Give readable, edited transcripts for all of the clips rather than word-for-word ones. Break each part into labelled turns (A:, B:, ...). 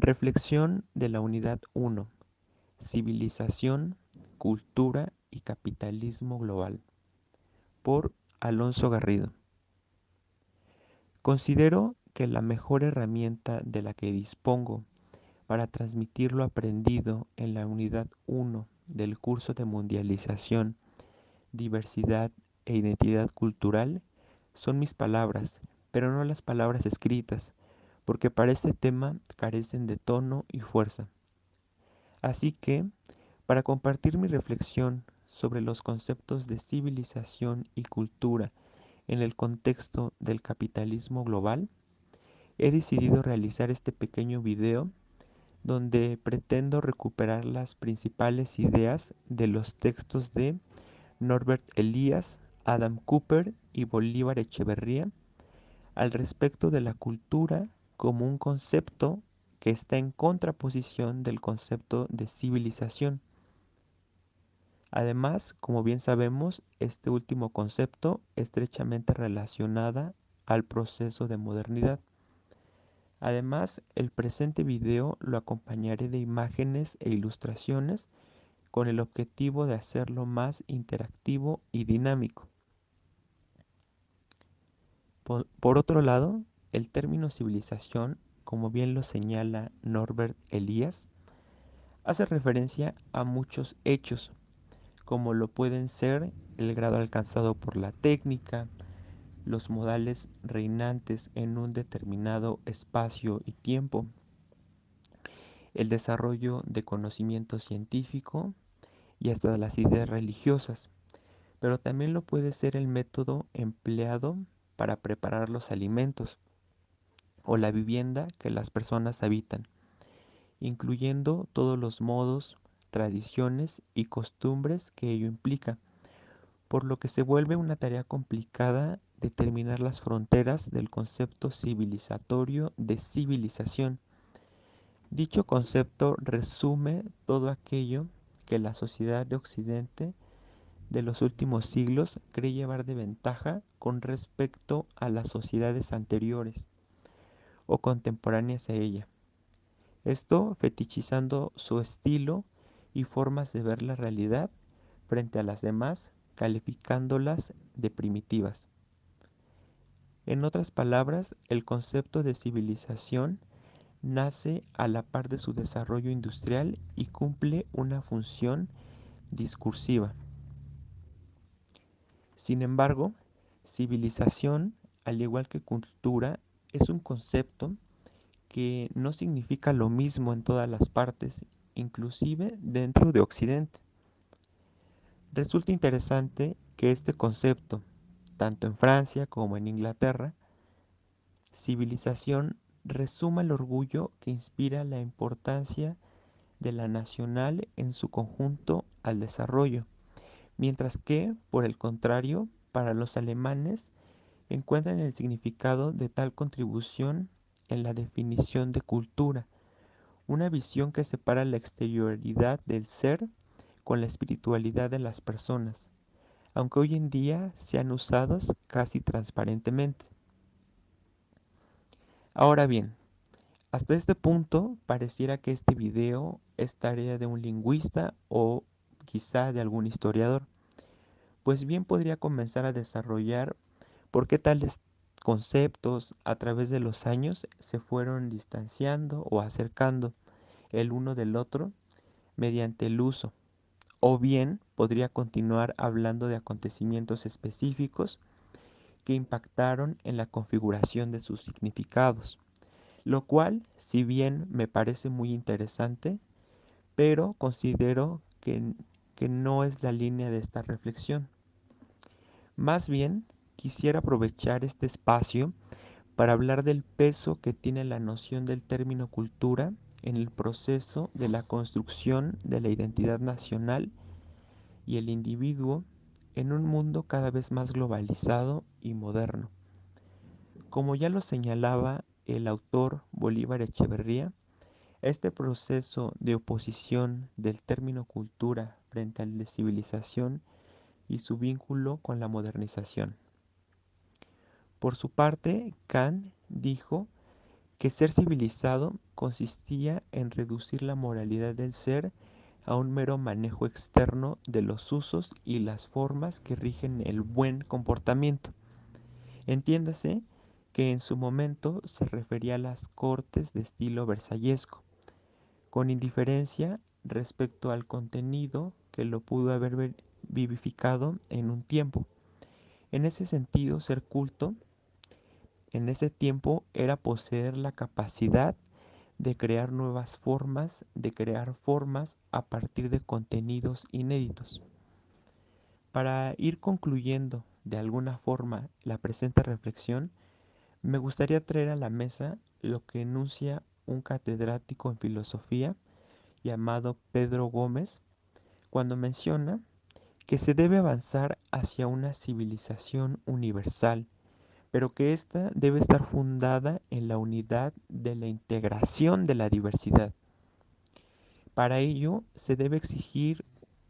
A: Reflexión de la unidad 1. Civilización, cultura y capitalismo global. Por Alonso Garrido. Considero que la mejor herramienta de la que dispongo para transmitir lo aprendido en la unidad 1 del curso de mundialización, diversidad e identidad cultural son mis palabras, pero no las palabras escritas, porque para este tema carecen de tono y fuerza. Así que, para compartir mi reflexión sobre los conceptos de civilización y cultura en el contexto del capitalismo global, he decidido realizar este pequeño video donde pretendo recuperar las principales ideas de los textos de Norbert Elias, Adam Cooper y Bolívar Echeverría al respecto de la cultura como un concepto que está en contraposición del concepto de civilización. Además, como bien sabemos, este último concepto estrechamente relacionada al proceso de modernidad. Además, el presente video lo acompañaré de imágenes e ilustraciones con el objetivo de hacerlo más interactivo y dinámico. Por otro lado, el término civilización, como bien lo señala Norbert Elias, hace referencia a muchos hechos, como lo pueden ser el grado alcanzado por la técnica, los modales reinantes en un determinado espacio y tiempo, el desarrollo de conocimiento científico y hasta las ideas religiosas, pero también lo puede ser el método empleado para preparar los alimentos o la vivienda que las personas habitan, incluyendo todos los modos, tradiciones y costumbres que ello implica, por lo que se vuelve una tarea complicada determinar las fronteras del concepto civilizatorio de civilización. Dicho concepto resume todo aquello que la sociedad de Occidente de los últimos siglos cree llevar de ventaja con respecto a las sociedades anteriores o contemporáneas a ella. Esto fetichizando su estilo y formas de ver la realidad frente a las demás, calificándolas de primitivas. En otras palabras, el concepto de civilización nace a la par de su desarrollo industrial y cumple una función discursiva. Sin embargo, civilización, al igual que cultura, es un concepto que no significa lo mismo en todas las partes, inclusive dentro de Occidente. Resulta interesante que este concepto, tanto en Francia como en Inglaterra, civilización resuma el orgullo que inspira la importancia de la nacional en su conjunto al desarrollo, mientras que, por el contrario, para los alemanes encuentran el significado de tal contribución en la definición de cultura, una visión que separa la exterioridad del ser con la espiritualidad de las personas, aunque hoy en día sean usados casi transparentemente. Ahora bien, hasta este punto pareciera que este video es tarea de un lingüista o quizá de algún historiador, pues bien podría comenzar a desarrollar por qué tales conceptos a través de los años se fueron distanciando o acercando el uno del otro mediante el uso, o bien podría continuar hablando de acontecimientos específicos que impactaron en la configuración de sus significados, lo cual, si bien me parece muy interesante, pero considero que no es la línea de esta reflexión. Más bien, quisiera aprovechar este espacio para hablar del peso que tiene la noción del término cultura en el proceso de la construcción de la identidad nacional y el individuo en un mundo cada vez más globalizado y moderno. Como ya lo señalaba el autor Bolívar Echeverría, este proceso de oposición del término cultura frente al de civilización y su vínculo con la modernización. Por su parte, Kant dijo que ser civilizado consistía en reducir la moralidad del ser a un mero manejo externo de los usos y las formas que rigen el buen comportamiento. Entiéndase que en su momento se refería a las cortes de estilo versallesco, con indiferencia respecto al contenido que lo pudo haber vivificado en un tiempo. En ese sentido, ser culto en ese tiempo era poseer la capacidad de crear nuevas formas, de crear formas a partir de contenidos inéditos. Para ir concluyendo de alguna forma la presente reflexión, me gustaría traer a la mesa lo que enuncia un catedrático en filosofía llamado Pedro Gómez cuando menciona que se debe avanzar hacia una civilización universal, pero que ésta debe estar fundada en la unidad de la integración de la diversidad. Para ello se debe exigir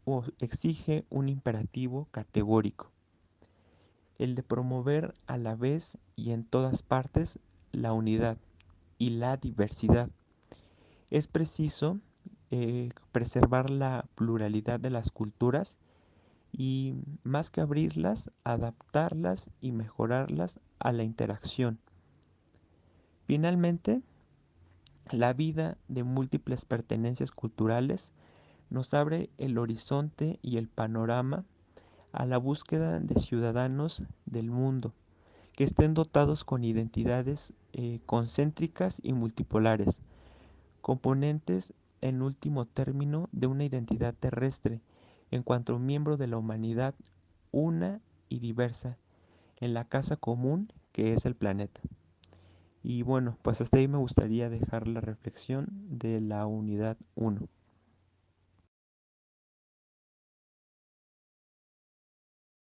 A: o exige un imperativo categórico, el de promover a la vez y en todas partes la unidad y la diversidad. Es preciso preservar la pluralidad de las culturas y más que abrirlas, adaptarlas y mejorarlas a la interacción. Finalmente, la vida de múltiples pertenencias culturales nos abre el horizonte y el panorama a la búsqueda de ciudadanos del mundo que estén dotados con identidades concéntricas y multipolares, componentes en último término de una identidad terrestre, en cuanto miembro de la humanidad una y diversa, en la casa común que es el planeta. Y bueno, pues hasta ahí me gustaría dejar la reflexión de la unidad 1.